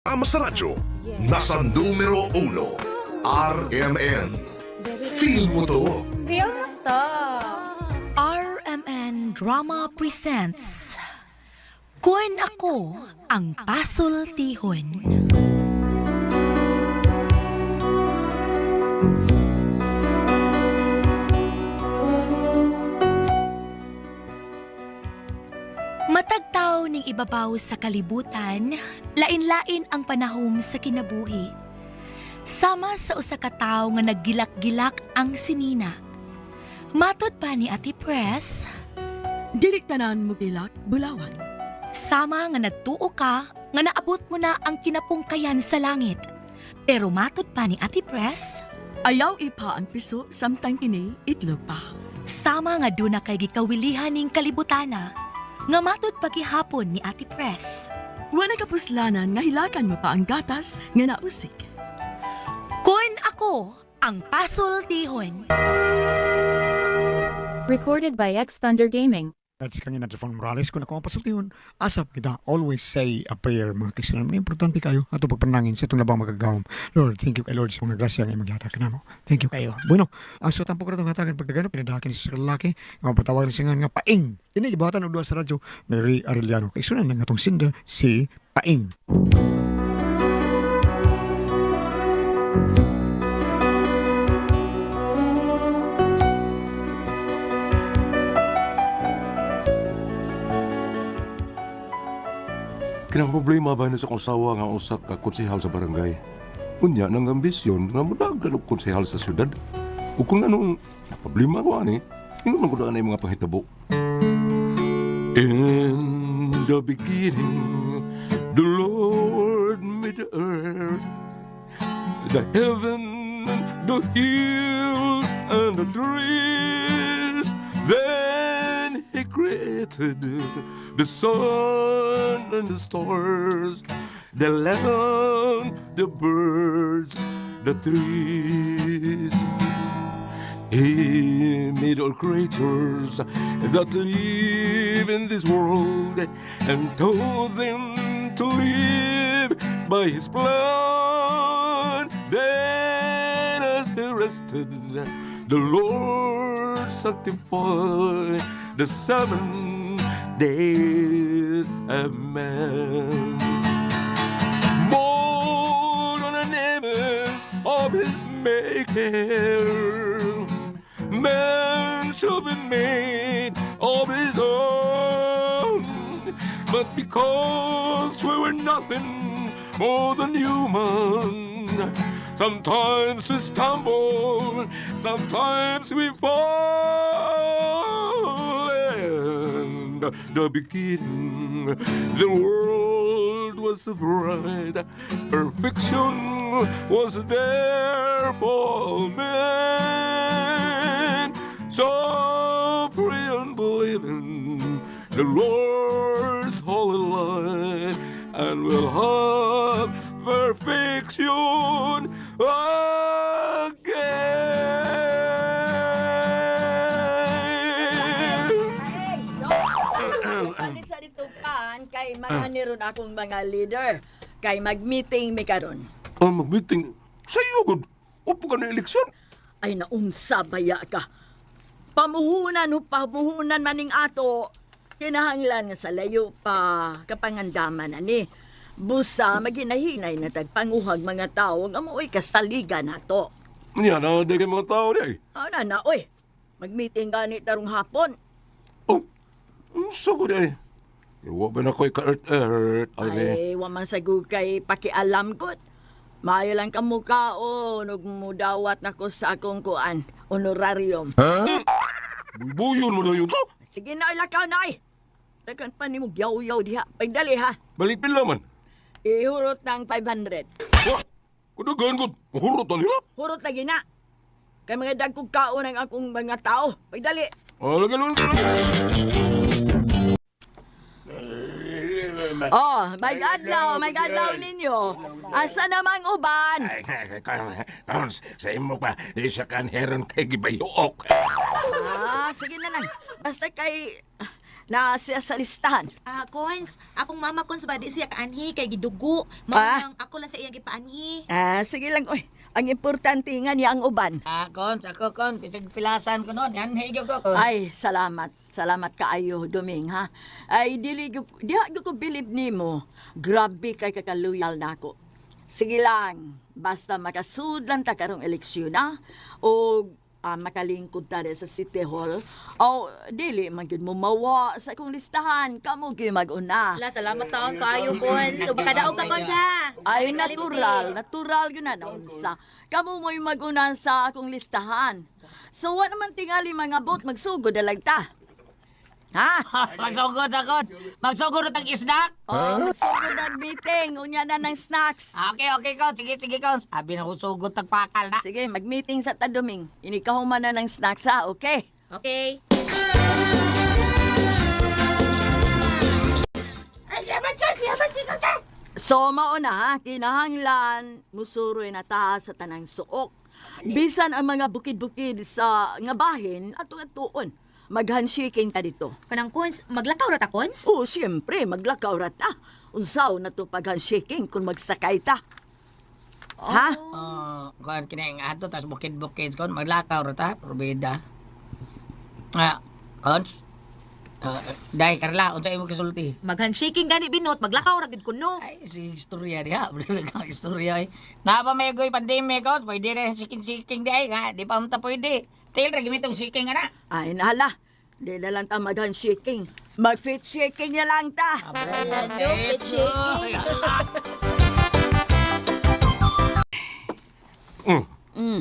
Ama sa radyo, nasa numero 1, RMN. Feel mo to. Feel mo to. RMN Drama presents Kun Ako Ang Pasultihon. Matagtaw ning ibabaw sa kalibutan, lain-lain ang panahom sa kinabuhi. Sama sa usa ka tawo nga naggilak-gilak ang sinina. Matod pa ni Ate Press, Dili tanan mo gilak, bulawan. sama nga nagtuo ka nga naabot mo na ang kinapungkayan sa langit. Pero matod pa ni Ate Press, Ayaw ipa ang piso, samtang kini itlog pa. sama nga duna kay gikawilihan ning kalibutana, nga matod pagihapon ni Ate Press. Wala kapuslanan nga hilakan mo pa ang gatas nga nausik. Kun Ako Ang Pasultihon. Recorded by X Thunder Gaming. At si kanya na Jefon Morales, kung ako ang pasultihon, asap kita, always say a prayer, mga Kristiyan. Importante kayo, ato pagpanangin sa itong labang magagawam. Lord, thank you kay Lord sa mga grasya nga magyatag na mo. Thank you kayo. Bueno, ang so tampo ko na itong hatagan pagkagano, pinadakin sa lalaki, nga patawag na siya nga Paing. Tinigibatan ng duwa sa radyo, Mary Arellano. Kay sunan ng atong sinder, si Paing. Kinang problema ba na sa kong sawa nga usa ka konsehal sa barangay? Unya ng ambisyon nga mudagan og konsehal sa syudad. Ug kung anong problema ko ani, ingon man gud na mga pahitabo. In the beginning, the Lord made the earth, the heaven, the hills, and the trees. Then He created the sun and the stars, the land, the birds, the trees. He made all creatures that live in this world and told them to live by His plan. Then as He rested, the Lord sanctified the seventh days of man. Born on an image of His maker, man shall be made of His own. But because we were nothing more than human, sometimes we stumble, sometimes we fall. And the beginning, the world was bright, perfection was there for man. So pray and believe in the Lord's holy light, and we'll have perfection again. Palit sa dito pan kay manganiron akong mga leader kay mag-meeting mi karon. Mag-meeting sa iyo, good. Upo ka na eleksyon. Ay naunsa baya ka. Pamuhunan maning ato. Kinahanglan nga sa layo pa kapangandaman na ni. Busa maginahinay na tagpanguhag mga tao nga mooy kasaliga nato. Yan na, di kayo mga tao di. Na, oy. Mag-meeting gani tarong hapon. Oh, so good eh. Iwa ba na ko'y ka-earth-earth? Ay, waman sa kay pakialam ko. Maayo lang ka mukha o nagmudawat na ko sa akong kuan, honorarium. Buyon mo na yun to. Sige na, ilakaw na ay. Tagan pa ni mo yaw-yaw diha. Pagdali ha. Balipin laman. Ihurot ng 500. Kudagan ko. Mahurot na nila. Hurot lagi na. Kay mga dagkog kaon ang akong mga tao. Pagdali. Lagyan mo. Oh, may adlaw ninyo. Asa namang uban? Karon sa imo pa, di siya kanheron kay gibayuok. Sige na lang. Basta kay na siya sa listahan. Cons, akong mama Cons ba di siya kaanhi kay gidugo. Mao Ah? nang ako lang sa iyang gipaanhi. Sige lang, oy. Ang importante nga niya ang uban. Kon, ako kon, kisig pilasan ko noon. Yan, higaw ko kon. Ay, salamat. Salamat kaayo, Doming, ha? Ay, di ko believe nimo. Grabe kay kakaluyal na ako. Sige lang, basta makasudlan ta karong eleksyon, ha? O makalingkod ta rin sa City Hall. O, dili, magyud mo mawa sa akong listahan. Kamu gyud mag-una. La, salamat taon kaayo Cons. So baka daog ka Cons ha. Ay, natural yun na naunsa. Kamu mo'y mag-una sa akong listahan. So, wa naman tingali mga bot, magsugod na lang ta. Ha? Magsugod ako. Magsugod ang isdak. Magsugod ang meeting. Unya na ng snacks. Okay, kon. Sige, kon. Sabi na ko sugod tagpakal na. Sige, mag-meeting sa Taduming. Inikahuman na ng snacks, ha? Okay? Okay. So, mauna ha, kinahanglan, musuroy na ta sa tanang suok. Bisan ang mga bukid-bukid sa nga bahin, ato-atoon. Mag-handshaking ta dito. Kanang Cons, maglakaw ra ta Cons? Oo, siyempre, maglakaw ra ta. Unsaw na to pag-handshaking kung magsakay ta. Ha? Kon, kinaing ato, tas bukid-bukid kon. Maglakaw ro ta, probida. Cons. Dahil Carla, unsa imo kisulti? Mag-handshaking gani binot, maglakaw ra gid kuno. Ay, si istorya diha. Ang istorya ay. Napa may goy pandemic ko, pwede rin siking-siking di ay nga. Di pa mata pwede. Tail ra gimitong siking ana. Ay, nahala. Di na lang ta mag-handshaking. Mag-fit shaking na lang ta.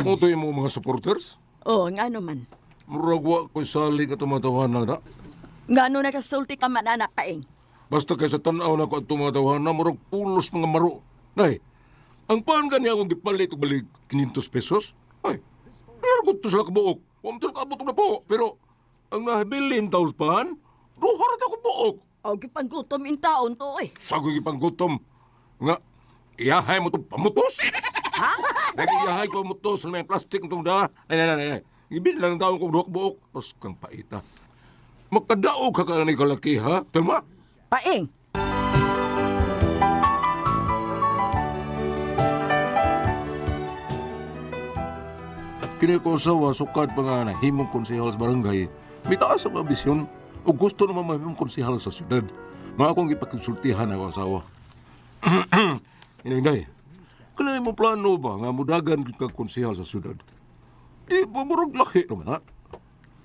Moto yung mga supporters? Oo, nga naman. Muragwa ko saling at tumatawanan na. Nga no nakasulti ka man anak paing. Basta kaysa tanaw na ko at tumatawanan, murag pulos mga maro. Nay, ang paan gani akong gipalit o balik 500 pesos? Ay, largot to sila kabuok. Huwag to kabot na po. Pero, ang nahabilin taos paan, duharat ako buok. O, kipanggutom in taon to eh. Sagoy ipang gutom. Nga, iyahay mo itong pamutos. Ha? Nag-iyahay ko pamutos sa may plastic itong da. Ay. Ibin lang ang taong kong duhak buok. Tapos kang paita. Makadaog ka ka ni kalaki, ha? Talma? Paing. Kini ko sawa sukad pa nga na himong konsehal sa barangay. May taas ang ambisyon o gusto naman mahimong konsehal sa syudad. Mga akong ipagkonsultihan ako asawa. Inay, kailangan mo plano ba nga mudagan ka konsehal sa syudad? Di ba murag laki naman ha?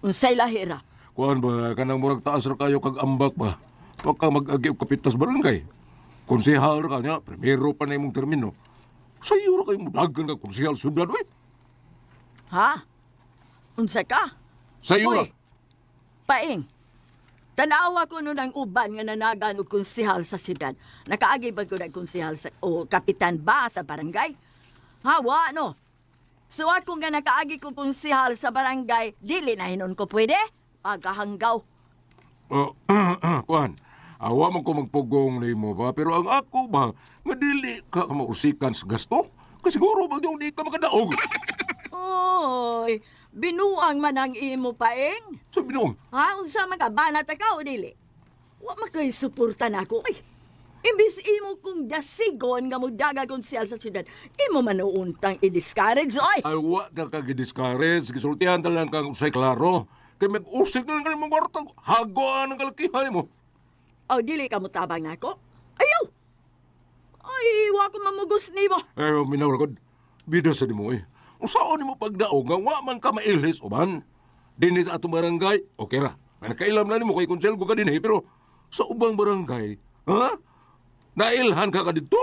Unsay lahira. Kuhan ba, kanang murag taas ra kayo kag ambak ba? Huwag kang mag-agi o kapitas barangay. Konsehal ra ka niya, primero pa na imong termino. Sa'yo ra kayo mudagan ka konsehal sa syudad, wey. Ha? Unsa ka? Sa'yo ra. Uy, Paing. Tanawa ko nun ang uban nga nanagan o konsihal sa siyudad. Nakaagi ba ko ng konsihal o kapitan ba sa barangay? Hawa, no? So ako nga nakaagi ko konsihal sa barangay, dili na hinon ko pwede? Pagkahanggaw. Kuhan, awa man ko magpugong na mo ba, pero ang ako ba, nga dili ka mausikan sa gasto? Kasi siguro ba yung di ka makadaog? Oy, binuang man ang imo paing. Sabi nung, Ha? Unsa man ka, banat ka o dili? Wa makay suportan ako. Ay, imbis imo kong dasigon nga magdaga konsihal sa siyudad, imo man untang i-discourage, oy! awa ka kag-discourage, gisultihan talang kang usay klaro. Kaya mag-usik na lang ka mong kwartag, hagoan ang kalakihan mo. O, dili ka mo tabang na ako? Ayaw! Ay, wa ko mamugos ni mo. Eh, minawagod, bida sa di mo eh. Usaon mo pagdaog nga wa man ka mailis o man. Dinis sa atong barangay, okay ra. Nakailam na ni mo kay konsel ko ka din eh, pero sa ubang barangay, ha? Nailhan ka dito?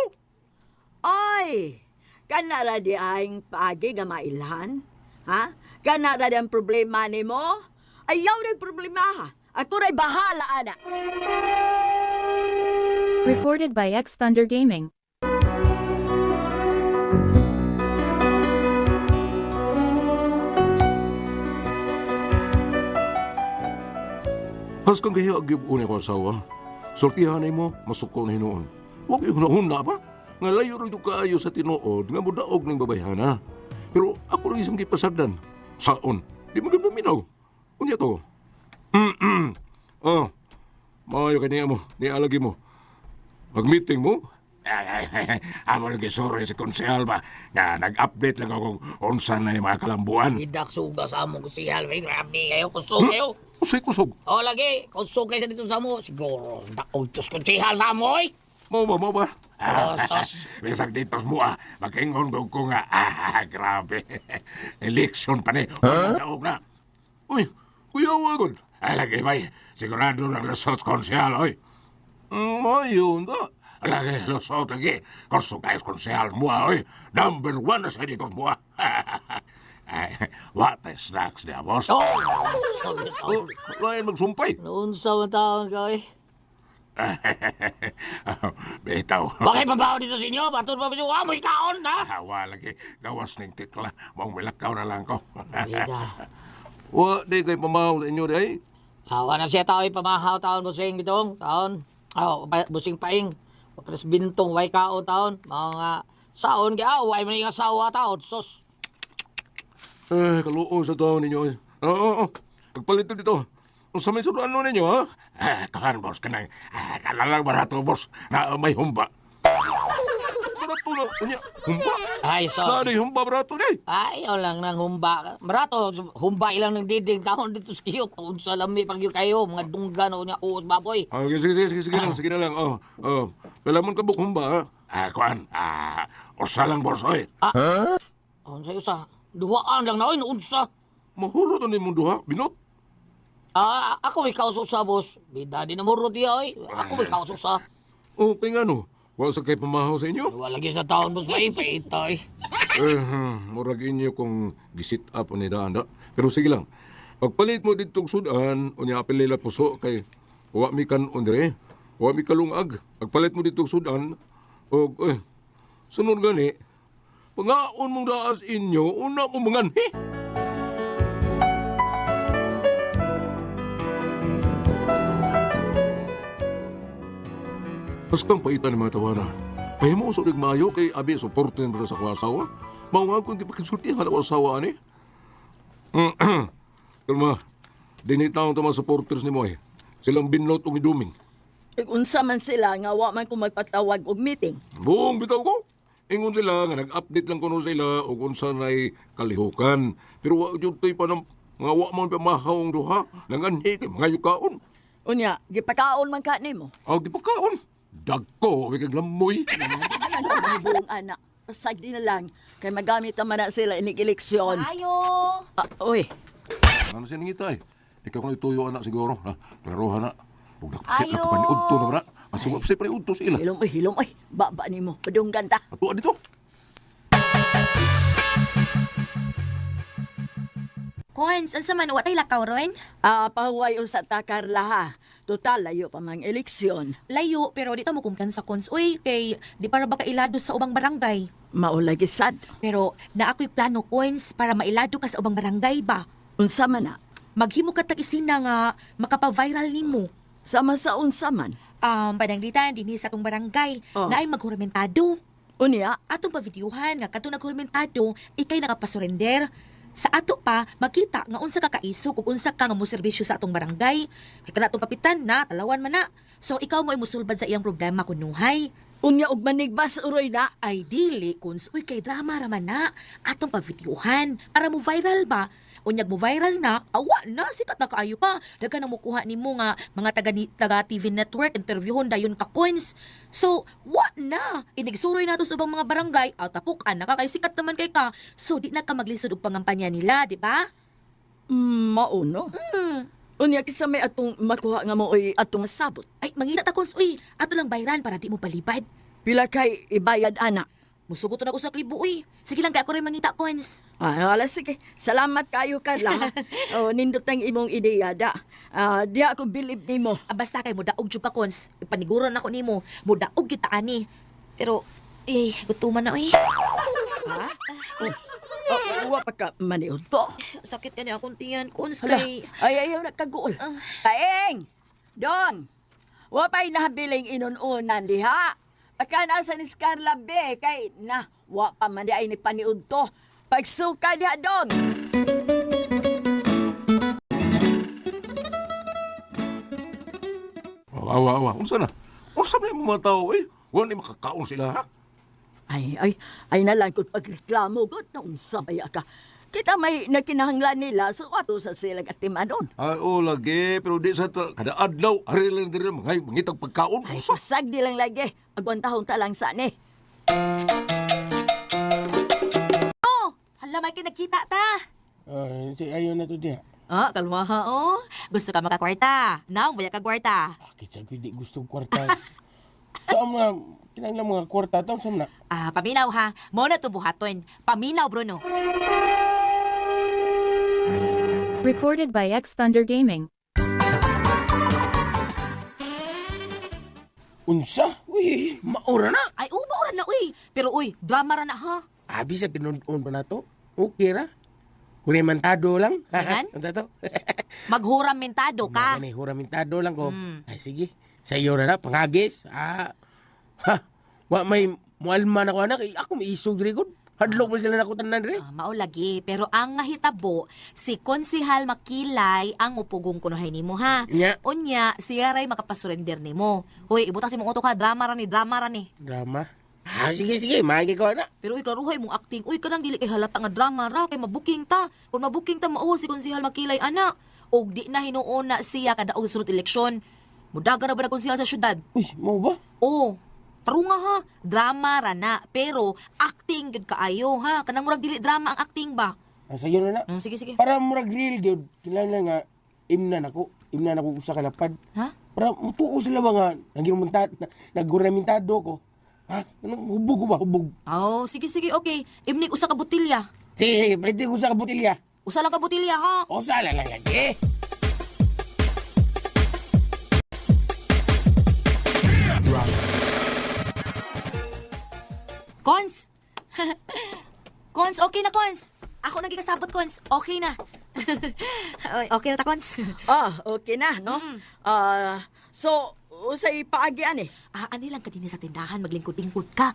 Ay, kanara di aing paagi nga mailhan? Ha? Kanara di ang problema ni mo? Ayaw na problema ha. Ako ra'y bahala, ana. Recorded by X Thunder Gaming. Has kang kaya agyub una ko asawa. Sortihan mo, masuko na hinoon. Huwag yung hunahuna ba? Nga layo rin kaayo sa tinuod, nga mudaog ng babayhana. Pero ako lang isang gipasagdan. Saon? Di mo gano'n minaw. Unya to. Maayo ka niya mo, niya lagi mo. Mag-meeting mo? Amo lagi sorry si Konsehal ba nga nag-update lang ako kung unsan na yung mga kalambuan. Idak suga sa among kusihal. May grabe kayo. Kusog kayo. Usay kusog. O lagi. Kusog kayo sa dito sa mo. Siguro. Daog tos kusihal sa mo eh. Mo ba? Oh, sos. Bisag dito mo makingon ko nga, grabe. Eleksyon pa ni, daog na. Uy, kuya wagod. Lagi bay, sigurado ng lusot Konsehal, oy. Ayun da. Lagi, lusot lagi. Kurso guys, Konsehal mo, oy. Number 1 na sa dito mo. What the snacks niya, boss? Oh! Lain magsumpay. Noon sa mga taon ka eh. Bitaw. Bakit mabaho dito sa inyo? Baton pa ba yung amoy kaon na? Hawa lagi, gawas ng tikla. Mong milakaw na lang ko. Bida. Wa, di kayo pamahaw sa inyo, di? Hawa na siya tao pamahaw taon busing bitong taon. Busing paing. Pagkas bintong way kaon taon. Mga saon kaya way man yung asawa taon. Sos. Kaluo sa taon ninyo. Oo. Pagpalito dito. Kung sa may suruan nun ninyo, ha? Kahan, boss, kanang kalalang barato, boss, na may humba. Barato na, kunya, humba? Ay, sos. Na, di humba barato, di. Ay, lang nang humba. Marato, humba ilang nang diding taon dito sa kiyot. Kung sa lami pag yung kayo, mga dunggan o niya uos baboy. Sige na lang. Pelamon ka buk humba, ha? Kuhan, usa lang, boss, oy. Ang sa'yo sa, duhaan lang na, oy, unsa. Mahulot ang mong duha, binot. Ako may kaususa, boss. Bida, di na mo ruti, oy. Ako may kaususa. Kaya nga, no? Wa sa kay pamahaw sa inyo? Wala lagi sa taon, boss. Paita, oy. Murag inyo kung gisit up o nidaan. Pero sige lang, pagpalit mo dito sudan, o niya apel nila puso kay wa mi kan ondre, wa mi kalungag. Pagpalit mo dito sudan, o sunod gani, pangaon mong daas inyo, una mo manganhi. Paskang paitan ng mga tawana. Pahimo sa ulig maayo kay abi suportin rin sa kwasawa. Mawag kong di pakisultihan ang asawa ani. Kalma, dinitaw ito mga supporters ni mo eh. Silang binlot o miduming. Unsa man sila nga wa man ko magpatawag og meeting. Buong bitaw ko. Ingon sila nga nag-update lang kuno sila o kung saan ay kalihukan. Pero wa jud to'y pa ng mga wa man pamahawang duha. Nanganhi kay mga yukaon. Unya, gipakaon man ka nimo. Di pa kaon. Dagko, may kaglamoy. Ang buong anak. Pasag din na lang. Kay magamit naman na sila inig eleksyon. Ayo! Uy, Ano siya nangitay? Ikaw kung ituyo anak siguro. Klarohan na. Huwag Ayo! na paniudto na ba? Masugap siya paniudto sa ila. hilom, oy. Baba nimo. Padunggan ta. Atuwa dito. Coins, ansa man, watay lakaw ron? Pahuway sa takarla ha. Total, layo pa mang eleksyon. Layo, pero di ta mo kumpiyansa, Coins. Uy, kay di para baka ilado sa ubang barangay. Maulagi sad. Pero na ako'y plano, Coins, para mailado ka sa ubang barangay ba? Unsa man na. Maghimo ka tag-isina nga makapa-viral nimo. Sama sa unsa man. Pananglitan, dinhi sa atong barangay, Oh. na ay maghuramentado. Unya, Atong pavideohan nga kato naghuramentado, ikay nakapasurrender. Sa ato pa, makita nga unsa ka kaisog ug unsa ka nga moserbisyo sa atong barangay. Kay kana atong kapitan na, talawan man na. So ikaw mo musulbad sa iyang problema kunuhay. unya og manigbas uroy na. Ay dili, kuns uy kay drama raman na. Atong pavideohan, para mo viral ba? Unyag mo viral na, awa na, sikat na kaayo pa. Daga na mukuha ni mo nga mga taga TV network, interviewon dayon ka coins. So, wa na. Inigsuroy na to sa ubang mga barangay, tapukan na ka, kay sikat naman kay ka. So, di na ka maglisod og pangampanya nila, di ba? Mauno. Unya kisa may atong makuha nga mo oy atong sabot. Ay, mangita ta coins, uy. Ato lang bayran para di mo palipad. Pila kay ibayad anak. Musugot na ko sa klibo, uy. Sige lang, kaya ako rin mangita coins. Wala sige. Salamat kayo Carla. Nindot ang imong ideya da. Di ako believe nimo. Basta kay mo daog jud ka cons. Paniguron ako nimo. Mo daog kita ani. Pero gutuman na oy. Ha? Wa pa ka maniud to. Sakit yan akong tiyan cons Hala, kay ayaw nagkaguol. Taeng! Dong! Wa pa'y nahabiling inununan diha. Pagka nasa ni Scarla B, kay na, wa pa man di ay ni paniud to. Pagsuka diha, Dong! Awa. Unsa na? Unsa na yung mga tao eh? Wala ni makakaon sila ha? Ay nalang kung pagreklamo ko, naunsa baya ka. Kita may nakinahanglan nila, so ato sa sila katimanon. Ay, lagi. Pero di sa kada adlaw, ari lang din mga mangitag pagkaon. Ay, Unsa? pasag di lang lagi. Agwantahon ta lang sa ni. Oh, hala may kinakita ta. Ayaw na to diya. Ah, kalma ha, oh. Gusto ka makakwarta. Naong baya ka kwarta. Bakit siya hindi gusto kwarta? Saan mga, kinang mga kwarta taon saan na? Ah, paminaw ha. Mo na to buhaton. Paminaw, Bruno. Recorded by X Thunder Gaming. Unsa? Uy, maura na. Ay, maura na, uy. Pero, uy, drama ra na ha. Abi sa tinunoon pa na to. Okay ra. Huramintado lang. Yan? Unsa to? Maghuramentado ka. Mga huramintado lang ko. Mm. Ay, sige. Sa iyo na pangagis. Ha? May mualma na ko anak. Ako may isog rin ko. Hadlok mo sila na ko tanan rin. Ah, maulagi. Pero ang ngahitabo, si Konsihal Makilay ang upugong kunuhay nimo ha. Nya. Unya, siya ray makapasurrender nimo. Uy, ibutang si mong uto ka, drama ra ni. Drama? Sige. Maagi ko anak. Pero uy, klaruhay mong acting. Uy, kanang dili kay halata nga drama ra, kay mabuking ta. Kung mabuking ta, mauwa si Konsihal Makilay, ana. O di na hinuon na siya kada og sunod eleksyon. Mudaga na ba na konsihal sa syudad? Uy, mau ba? Oo. Tarunga ha, drama ra na. Pero, acting yun kaayo ha. Kanang murag dili drama ang acting ba? Sa iyo na. Sige. Para murag real gyud. Kinahanglan nga imnan ako usa ka lapad. Ha? Para mutuo sila ba nga naguramentado ko. Ha? Anong hubog ko ba? Hubog. Oh, sige, okay. Imnig usa ka botilya. Sige, pwede ko sa kabutilya. Usa lang ka botilya ha. O sala lang lagi. Cons! Cons, okay na, Cons. Ako nang gikasabot, Cons. Okay na. Oy, okay na ta, Cons. Okay na, no? So, usay paagian eh. Ani lang kadini sa tindahan, maglingkod-lingkod ka.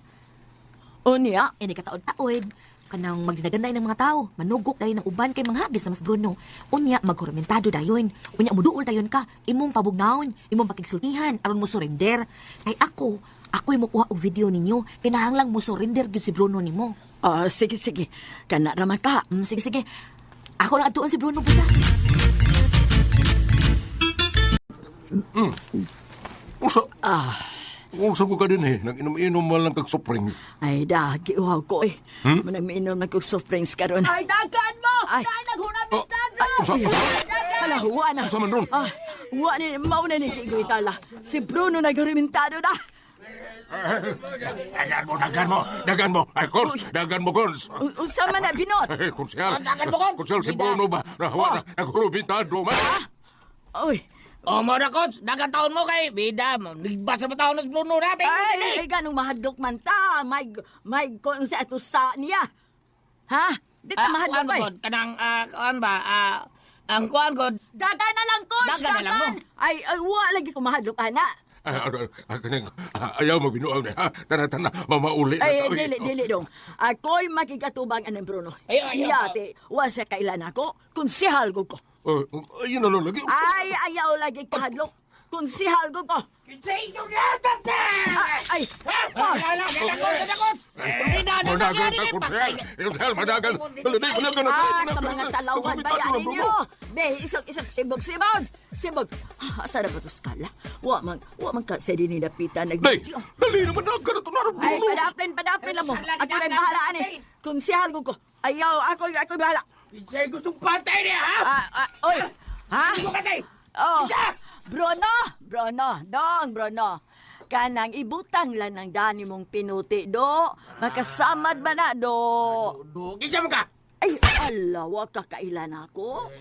Unya? Ini kataod-taod. Kanang magdinaganday ng mga tao. Manugok dahil ng uban kay manghagis na mas Bruno. Unya, maghuramentado dayon. Unya, muduol dayon ka. Imong pabugnaon, imong pakigsultihan, aron mo surrender. Kay ako'y mukuha og video ninyo. Kinahanglang mo surrender gyud si Bruno nimo. Sige. Kana raman ka. Sige. Ako na atuan si Bruno buta. Unsa ko ka din eh. Nag-inom-inom mo lang kag soft drinks. Ay, giuhaw ko eh. Manaminom na kong soft drinks karon. Ay, dagan mo! Ay. Naghuramentado! Unsa? Hala, huwa na. Unsa man ron? Huwa ni, mauna ni Tigwitala. Si Bruno naghurimintado na. Dagan mo. Ay, Cons, dagan mo, Cons. Unsa man na binot? Ay, Konsehal. Dagan mo, Cons. Konsehal, si Bruno ba? Nahawa na, naghurubintado man. Uy, O mo na, Cons. Nagataon mo kay Bida. Nagbasa ba taon na Bruno na? ay, ganong mahadlok man ta. May kung sa ato sa niya. Ha? Di ka mahadlok ba eh. Kanang, kuan ba? Ang kuan ko. Dagan na lang, Cons! Dagan na lang mo. Ay, wa lagi ko mahadlok, ana. Ayaw mo binuang na, ha? Tana, mamauli na Ay, tao. dili dong. Ako'y makikatubang anang Bruno. Ay. Iyate, wa sa kailan ako, konsihal ko ko. Ayun na lang lagi. Ay, ayaw lagi kahadlok. Konsihal ko ko. Ay, Managan ka, Konsehal. Konsehal, managan. Managan na. sa mga talawan ba yan ninyo? Be, isog, sibog. Asa na ba ito skala? Wa man ka sa dininapitan Day, nag-video. dali naman na. Ganito na rin. Ay, padapin lang mo. Ako rin bahala, ani. Konsihal ko ko. Ayaw, ako bahala. Say gustong patay niya, ha? Oy, ha? Patay! Oh, Bruno. Kanang ibutang lang ng dani mong pinuti, do. Makasamad ba na, do? Isa mo ka! Ay, alawa ka kailan ako?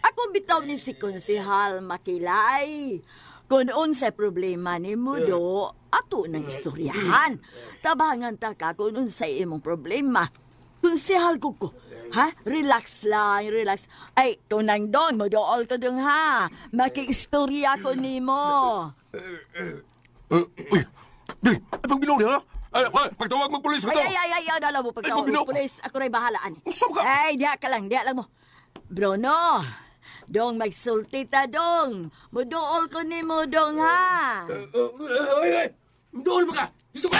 Ako bitaw ni si Konsehal Makilay. Kung unsay problema ni mo, do, ato nang istoryahan. Tabangan ta ka kung unsay imong problema. Konsehal ko. Ha? Relax lang. Ay, kung nang doon, modool ka doon, ha? Makiistorya ko ni mo. Uy, Day, pag binuang niya, ha? Ay, pagtawag mo pulis ka to. Ay, dala mo pagtawag Ay, mo, pulis. Ako rin bahalaan eh. Usap ka. Ay, diya ka lang mo. Bruno, Dong, magsulti ta, Dong. Muduol ko ni mo, Dong, ha? Ay! Doon mo ka! Gusto ka!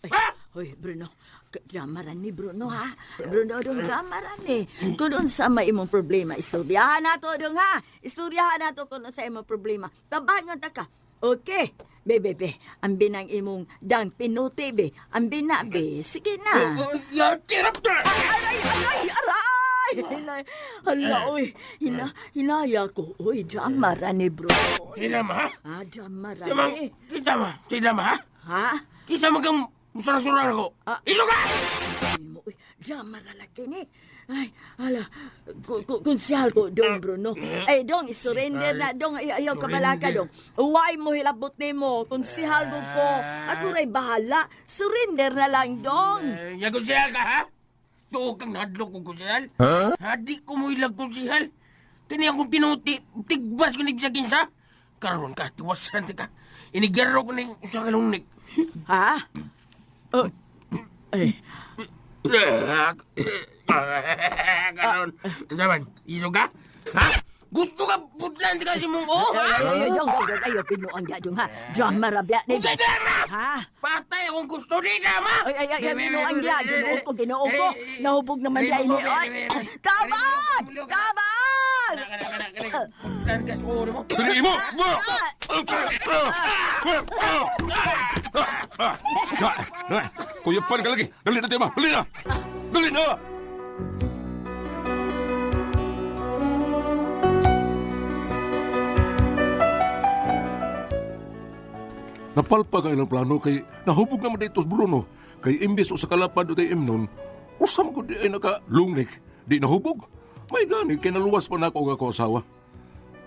Ha? Hoy, Bruno. Dramaran ni Bruno, ha? Bruno, Dong, dramaran ni. Kung doon sa may imong problema, istoryahan na to, Dong, ha? Istoryahan na to kung doon sa imong problema. Tabangan ta ka. Okay. Be, ang binang imong dang pinuti, be. Ang bina, be. Sige na. Tirap na! Aray! Hala, oy. Hinaya ko. Oy, dramaran ni Bruno. Tirama, ha? Ah, dramaran Samang, ni. Tirama, ha? Ha? Isa magang surah-surah ako. Iso ka! Ay mo, uy, drama lalaki ni. Ay, hala, kunsihal ko, Dong Bruno. Ay, Dong, isurrender na, Dong, ayaw ka balaka, Dong. Uway mo, hilabot ni mo, kunsihal ko. Ako ray bahala, surrender na lang, Dong. Nagkusihal ka, ha? Tuog kang nahadlok kong kusihal. Ha? Di ko mo ilag kusihal. Kani akong pinuti, tigbas kinig sa kinsa. Karoon ka, tiwasan ka. Inigaro ko ng usa kalungnik. Ha? Oh. Ay, Karoon. Naman, iso ka? Ha? Gusto ka putlan di kasi mong Dong, ayaw, pinuang ka, Dong, ha? Drama rabya ni. Kung drama! Ha? Patay akong gusto di drama! Ay, pinuang ka, ginoon ko. Nahubog naman niya ini. Ay, tabag! Tabag! Putlan ka sa ulo mo. Dali mo! Kuya pan ka lagi. Dali na, Tema. Dali na! Dali na! Napalpa ka ilang plano kay nahubog naman dito sa Bruno. Kay imbes o sa kalapad o tayo imnon, usam ko di ay nakalungnik. Di nahubog. May gani, kay naluwas pa na ako ang ako asawa.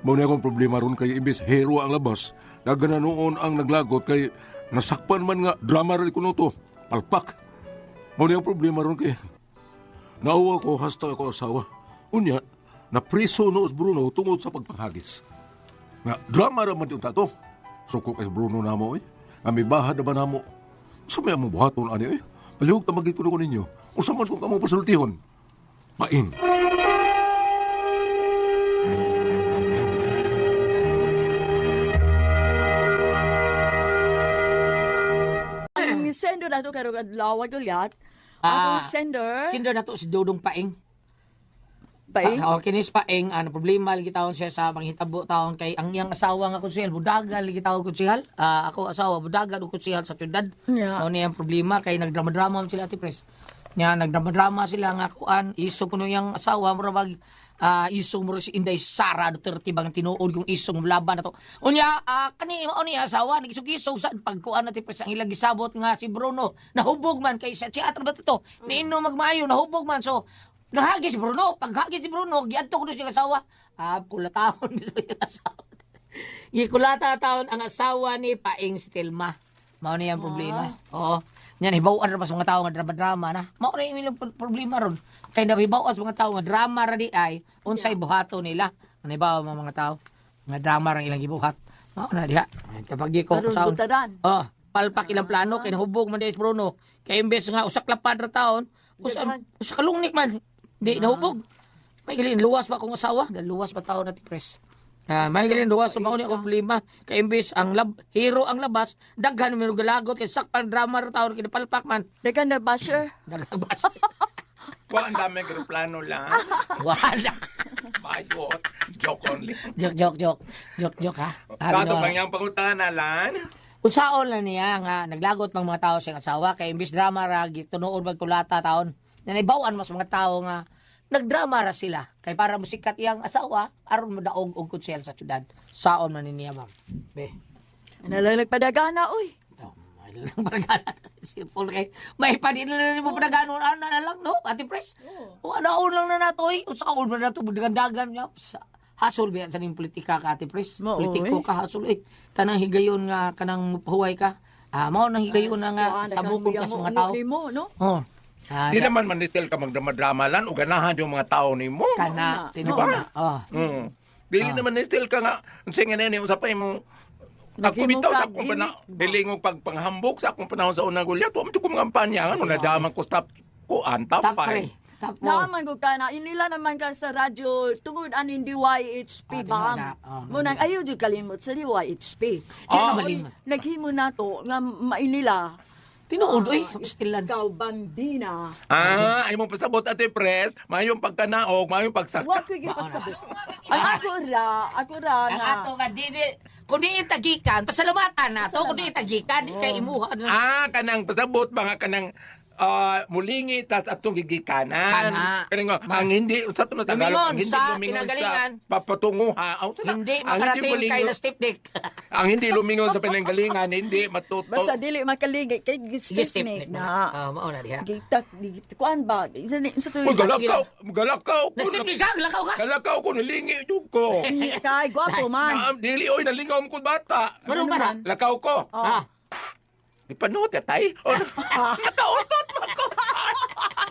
Mauna akong problema ron kay imbes hero ang labas. Nagana noon ang naglagot kay nasakpan man nga drama rin ko to. Palpak. Mauna ang problema ron kay nauwa ko hasta ako asawa. Unya, napriso no sa Bruno tungod sa pagpanghagis. Nga drama raman yung tato. Suko kay Bruno na mo, eh. Kami bahad na ba na mo? Sa may among buhaton, ani, eh. Palihog na magikuno ko ninyo. O saman kung kamong pasultihon. Pain. Ang sender na to karong adlaw ulyat. Akong sender. Sender na to si Dodong Paing. Paing. Okay, kinis Paing, ano, problema, lagi taon siya sa panghitabo taon kay ang iyang asawa nga konsehal, budagan, lagi taon konsehal. Ako asawa, budagan o konsehal sa syudad. Yeah. Ano niyang problema, kay nagdrama-drama man sila, Ate Pres. Nya, nagdrama-drama sila nga kuan, iso ko yung asawa, marabag, isong mo si Inday Sara Duterte bang tinuod yung isong laban na to. Unya, kani mao ni asawa nagisog-isog sa pagkuan natin pres ang ilang gisabot nga si Bruno. Nahubog man kay sa teatro ba to? Niino magmayo nahubog man so nahagi si Bruno. Paghagi si Bruno, giadto ko siya asawa. Kulataon nito yung asawa. Gikulata taon ang asawa ni Paing si Telma. Mao ni ang problema. Oo. Yan, hibawan ra pa sa mga tao nga drama-drama na. Mao rin yung problema ron. Kaya nahibawan sa mga tao nga drama ra di ay unsay buhato nila. Ano hibawan mga tao? Nga drama ra ilang gibuhat. Mao na diha. Tapagi ko sa palpak ilang plano kay nahubog man di si Bruno. Kay imbes nga usak lapad ra taon, usa kalungnik man. Di nahubog. May galin luwas pa akong asawa, luwas pa taon na ti pres. May galin luwas sa mauni akong problema. Kay imbes ang hero ang labas, daghan mo galagot kay sakpan drama ra taon kay palpak man. Dagan na basher. Daghang basher. Wala ang dami ng plano lang. Wala. Bayot. Joke only. Joke ha. Kato bang yung pangutana lang? Unsaon lang niya nga naglagot pang mga tao sa asawa kay imbis drama ra gitunood magkulata taon. Nanaybawan mas mga tao nga nagdrama ra sila kay para musikat iyang asawa aron mo daog og konsyel sa syudad. Saon man niya ma'am. Be. Nalalag padagana oy. Lang paragana. Sipol kay may padin na mo padagano ana na lang no Ate Pres. O ano lang na nato oy. Unsa ka na nato dagan niya sa hasol biya sa ning politika ka Ate Pres. Politiko ka hasol eh. Tanang higayon nga kanang huway ka. Mao nang higayon nga sa bukod ka sa mga tao. Oh. Di naman manitil ka magdrama-drama lang o ganahan yung mga tao ni mo. Kana, tinubana. Dili naman nistil ka nga. Unsay nga nini, usapay mo. Ako bitaw sa akong panahon. Dilingog pagpanghambog sa akong panahon sa unang gulyat. Huwag mo ko mga kampanya. Ano, nadaman ko stop ko. Antap Top pa. 3. Tapos, Naman ko ka na, inila naman ka sa radyo tungod anin DYHP ba? Munang ayaw di kalimot sa DYHP. Ah, malimot. Naghimo na to, nga mainila. tinuod, stilan. Ikaw, bambina. Ay mong pasabot ate pres, mayong pagkanaog, mayong pagsaka. Huwag ko ipasabot. Ang ako ra Ang nga. ato nga, kung di itagikan, pasalamatan na to, kung di itagikan, kay imuha na. Kanang pasabot mga kanang mulingi tas atong gigikanan. Kana. Kanang ang hindi sa to na Tagalog, ang Lumingon hindi sa lumingon pinanggalingan. sa papatunguha. Hindi makarating kay na stipdik. Ang hindi lumingon sa pinanggalingan, hindi matuto. Basta dili makaligay kay gistipnik na. Mao na diha. Gitak, kuan ba? Sa tuloy. Uy, galakaw. Na stipdik ka, lakaw ka. Galakaw ko, nilingi jud ko. Kay, gwapo man. Dili, oy, nalingaw mo ko bata. Ano ba na? Lakaw ko. Ah. Di pa no, tatay. Nakautot mo ko.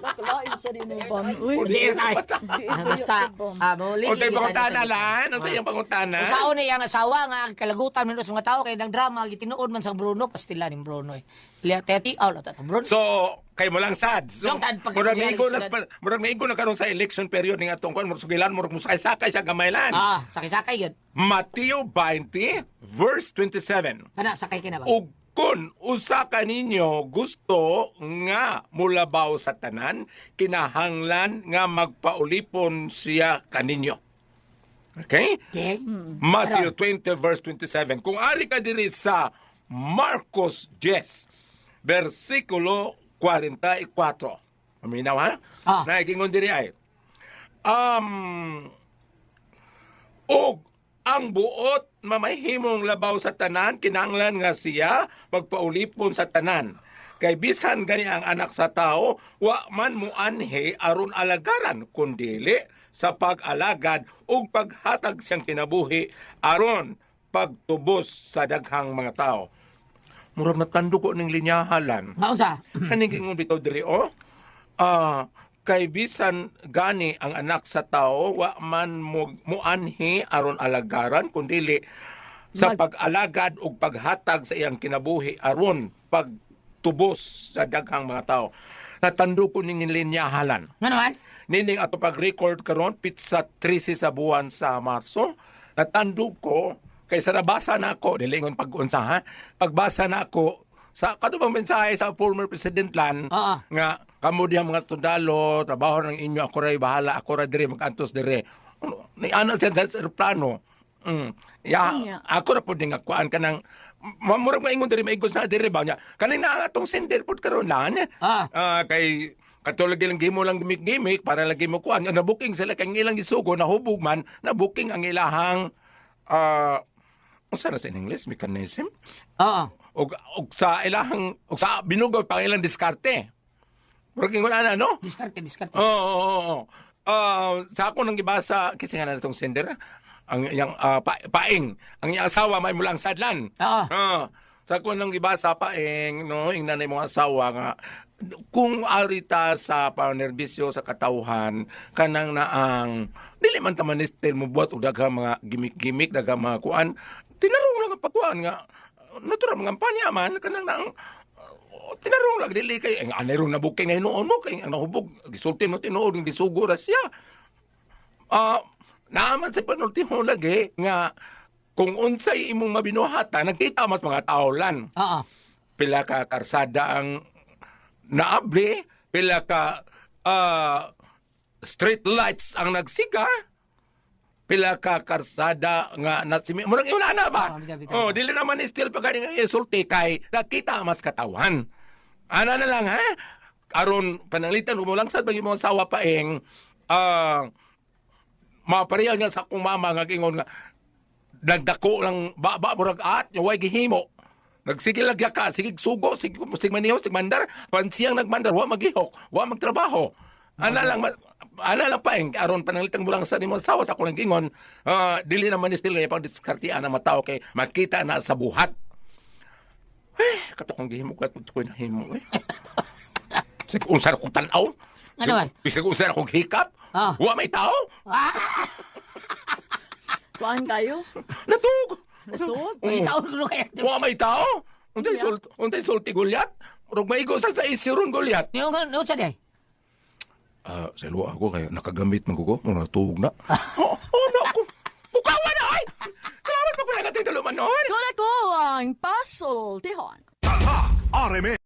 Nakalain sa rin ng bang. Uy, Hindi, ay. Basta, muli. O tayo pangutana lan. Ang sa iyong pangutana. Sa una yung asawa nga, kalagutan mo sa mga tao, kaya nagdrama, gitinuod man sa Bruno, pastila ni Bruno eh. Liya, teti, lata to Bruno. So, kay mo lang sad. So, Lang sad, pag- murag maigo na karon sa election period ning atong kuan, murag sugilan, murag musakay-sakay sa gamaylan. Sakay-sakay yun. Mateo 20 verse 27. Kana, sakay ka na ba? Ug kun usa ka ninyo gusto nga mulabaw sa tanan, kinahanglan nga magpaulipon siya kaninyo. Okay? Okay. Matthew 20 verse 27. Kung ari ka diri sa Marcos 10 versikulo 44. Paminaw ha? Nagingon diri ay. Og ang buot mamahimong labaw sa tanan, kinahanglan nga siya magpaulipon sa tanan. Kay bisan gani ang anak sa tao, wa man muanhi aron alagaran, kundili sa pag-alagad ug paghatag siyang kinabuhi aron pagtubos sa daghang mga tao. Murag natando ko ning linyahalan. Maunsa? Kaning ingon bitaw diri kay bisan gani ang anak sa tao, wa man muanhi aron alagaran, kundili sa pag-alagad ug paghatag sa iyang kinabuhi aron pagtubos sa daghang mga tao. Natando ko ning linyahalan. Nga naman? Nining ato pag-record karon pitsa 13 sa buwan sa Marso. Natando ko kaysa nabasa na ako, dilingon pag-unsa ha. Pagbasa na ako sa katubang mensahe sa former President Lan nga kamo diha mga sundalo, trabaho ng inyo, ako ray bahala, ako ray dire magantos dire. Ni ana siya sa plano. Ako ra pud nga kuan kanang mamurag maingon diri maigos na diri ba nya. Kaning na atong sender pud karon lan. Kay katulad ilang gimo lang gimik-gimik para lagi mo kuan. Na booking sila kay ilang isugo na hubog man, na booking ang ilahang unsa na sa English mechanism? Og sa ilahang og sa binugaw pang ilang diskarte. Working ko na no? Diskarte. Oo. Sa ako nang gibasa kasi nga na itong sender ang yang paing ang iyang asawa may mulang sadlan. Sa ako nang gibasa paing no ing nanay mong asawa nga kung arita sa panerbisyo sa katawhan kanang naang dili man ta manistel mo buhat og daghang mga gimik-gimik daghang mga kuan tinarong lang ang pagkuan nga natural mga kampanya man kanang naang tinarong lang dili kay ang anerong na booking na hinuon mo kay ang nahubog gisulti mo tinuod ng disugo ra siya. Naaman sa panulti mo lagi nga kung unsay imong mabinuhatan nakita mas mga taolan. Pila ka karsada ang naabli, pila ka street lights ang nagsiga, pila ka karsada nga nasimi. Murag yun na ba? Dili naman still pagani nga isulti kay nakita mas katawan. Ana na lang ha? Aron pananglitan umulang sa bagi mga sawa paeng mapareha nga sa akong mama nga gingon nga nagdako lang baba murag at way gihimo. Nagsige lagya ka, sige sugo, sige maniho, sige mandar, pansiyang nagmandar, wa maglihok, wa magtrabaho. Ana lang paeng aron pananglitan mo lang sa nimong sawa sa akong gingon, dili naman ni still nga pang diskartian ang matao kay makita na sa buhat. Katokong gihimo ko na himo Sig unsa na kong tanaw? Ano man? Bisag unsa na kong hikap? Wa may tao? Kuan kayo? Natug! May tao ko kaya. Wa may tao? Untay sulti Goliath? Urog maigo sa isiron Goliath? Yung sa day? Sa luwa ako kaya nakagamit man ko mga tuog na. Na ako. Bukawan na ay! Salamat pa pala natin taluman noon. Kung ako ang puzzle, tihon. Tata RMN.